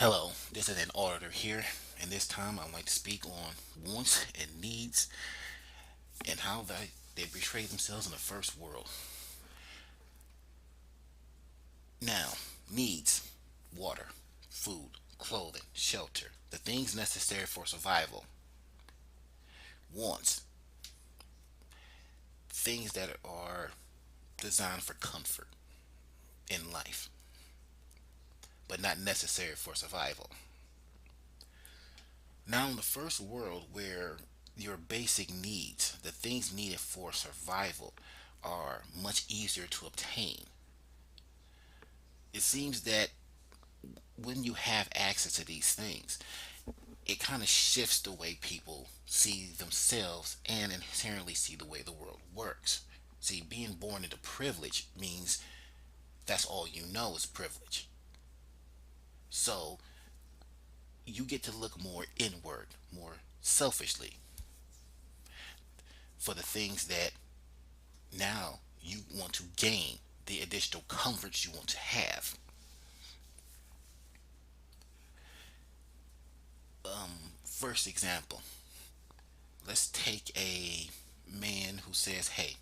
Hello, this is an auditor here, and this time I'd like to speak on wants and needs and how they betray themselves in the first world. Now, needs: water, food, clothing, shelter, the things necessary for survival. Wants: things that are designed for comfort in life, but not necessary for survival. Now, in the first world, where your basic needs, the things needed for survival, are much easier to obtain, it seems that when you have access to these things, it kind of shifts the way people see themselves and inherently see the way the world works. See, being born into privilege means that's all you know is privilege. So you get to look more inward, more selfishly for the things that now you want to gain, the additional comforts you want to have. First example, let's take a man who says, "Hey,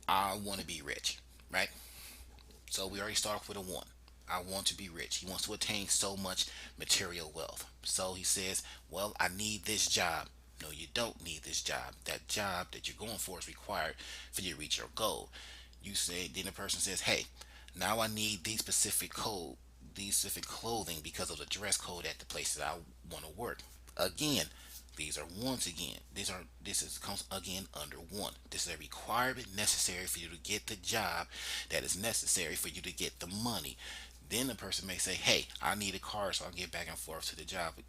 I want to be rich," right? So we already start off with a one. I want to be rich. He wants to attain so much material wealth. So he says, "Well, I need this job." No, you don't need this job. That job that you're going for is required for you to reach your goal. You say, then the person says, "Hey, now I need these specific clothing because of the dress code at the place that I want to work." Again, these are wants again. This is comes again under one. This is a requirement necessary for you to get the job that is necessary for you to get the money. Then the person may say, "Hey, I need a car so I can get back and forth to the job."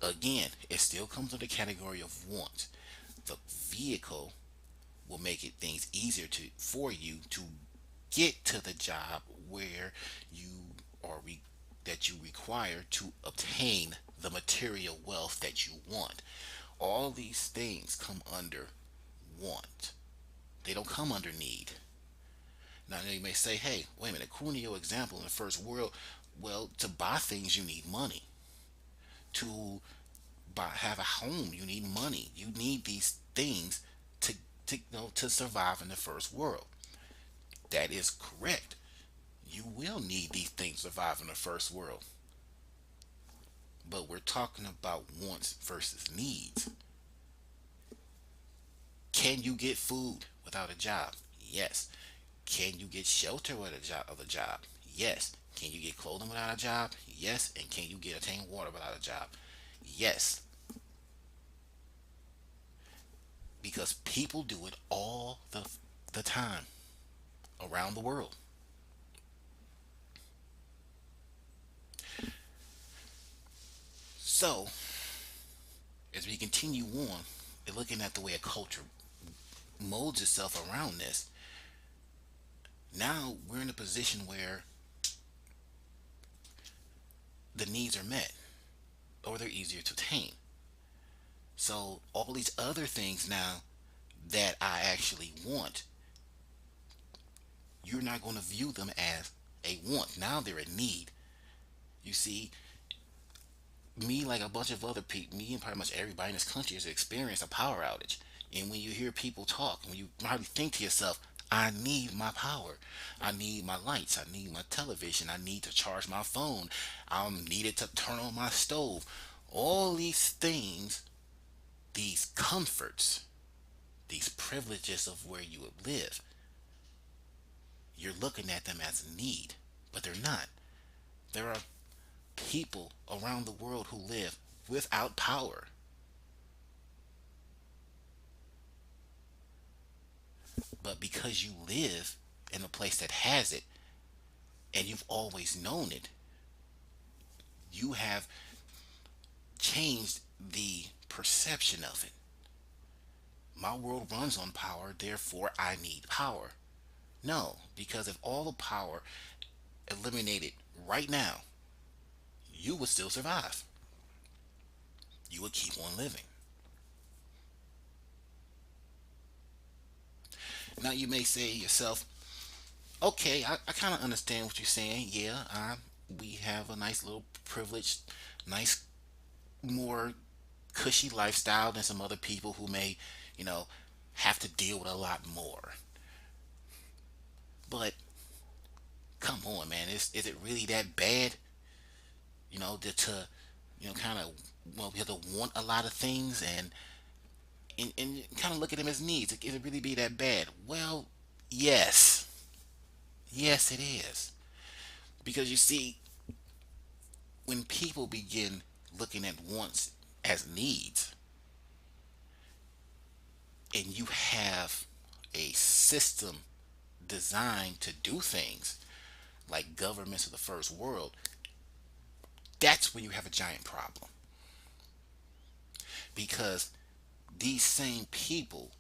Again, it still comes under the category of want. The vehicle will make it things easier to for you to get to the job where you are that you require to obtain the material wealth that you want. All these things come under want. They don't come under need. Now you may say, "Hey, wait a minute, according to your example in the first world, well, to buy things you need money. To have a home you need money. You need these things to to survive in the first world." That is correct. You will need these things to survive in the first world. But we're talking about wants versus needs. Can you get food without a job? Yes. Can you get shelter without a job? Yes. Can you get clothing without a job? Yes. And can you get attain water without a job? Yes. Because people do it all the time around the world. So, as we continue on and looking at the way a culture molds itself around this, now we're in a position where the needs are met or they're easier to attain. So, all these other things now that I actually want, you're not going to view them as a want. Now they're a need. You see, me, like a bunch of other people, me and pretty much everybody in this country has experienced a power outage. And when you hear people talk, when you probably think to yourself, "I need my power. I need my lights. I need my television. I need to charge my phone. I'm needed to turn on my stove." All these things, these comforts, these privileges of where you would live, you're looking at them as a need, but they're not. There are people around the world who live without power. But because you live in a place that has it and you've always known it, you have changed the perception of it. My world runs on power, therefore I need power. No, because if all the power eliminated right now, you would still survive. You would keep on living. Now you may say to yourself, "Okay, I kind of understand what you're saying. Yeah, we have a nice little privileged, nice, more cushy lifestyle than some other people who may, you know, have to deal with a lot more. But come on, man, is it really that bad? To kind of, well, we have to want a lot of things and kind of look at them as needs. Is it really be that bad? Well, yes, yes, it is. Because you see, when people begin looking at wants as needs, and you have a system designed to do things like governments of the first world, that's when you have a giant problem. Because these same people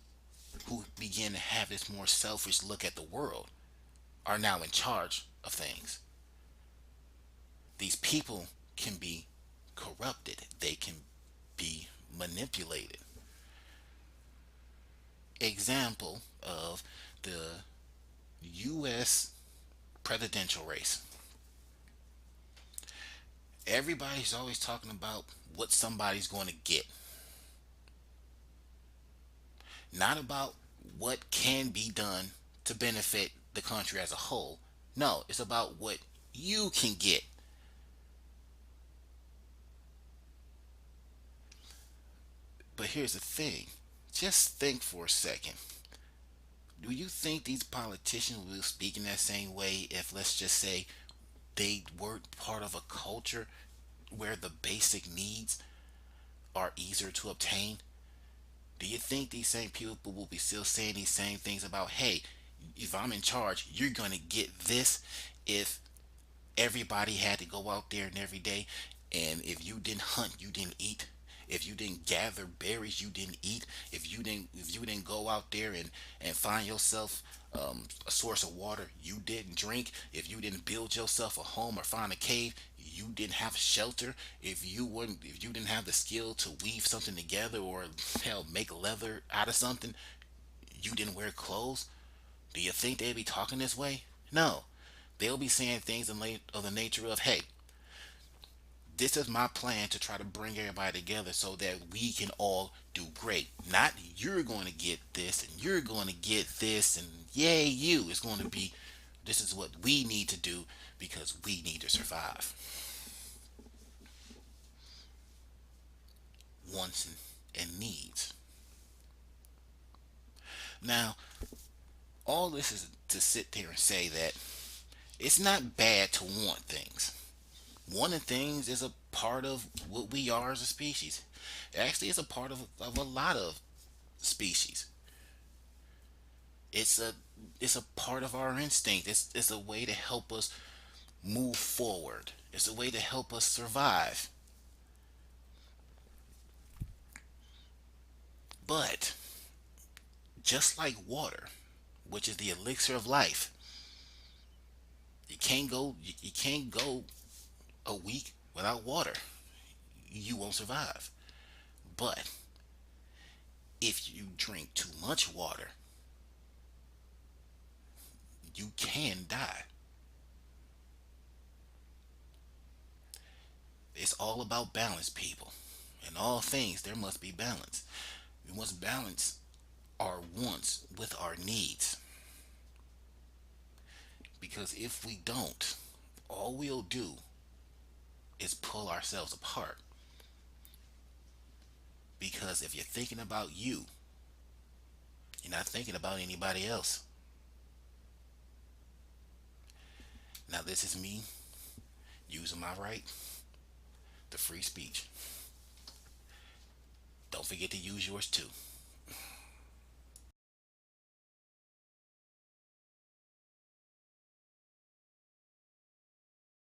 who begin to have this more selfish look at the world are now in charge of things. These people can be corrupted, they can be manipulated. Example of the US presidential race. Everybody's always talking about what somebody's going to get, not about what can be done to benefit the country as a whole. No, it's about what you can get. But here's the thing, just think for a second. Do you think these politicians will speak in that same way if, let's just say, they weren't part of a culture where the basic needs are easier to obtain? Do you think these same people will be still saying these same things about, hey, if I'm in charge, you're going to get this, if everybody had to go out there and every day, and if you didn't hunt, you didn't eat. If you didn't gather berries, you didn't eat. If you didn't go out there and find yourself a source of water, you didn't drink. If you didn't build yourself a home or find a cave, you didn't have shelter. If you didn't have the skill to weave something together, or hell, make leather out of something, you didn't wear clothes. Do you think they'd be talking this way? No. They'll be saying things of the nature of, hey, this is my plan to try to bring everybody together so that we can all do great. Not you're going to get this and you're going to get this and yay you. It's going to be, this is what we need to do because we need to survive. Wants and needs. Now, all this is to sit there and say that it's not bad to want things. Wanting things is a part of what we are as a species. Actually, it's a part of a lot of species. It's a it's a part of our instinct. It's a way to help us move forward. It's a way to help us survive. But just like water, which is the elixir of life, you can't go a week without water. You won't survive. But if you drink too much water, you can die. It's all about balance, people. In all things, there must be balance. We must balance our wants with our needs. Because if we don't, all we'll do is pull ourselves apart. Because if you're thinking about you, you're not thinking about anybody else. Now, this is me using my right to free speech. Don't forget to use yours too.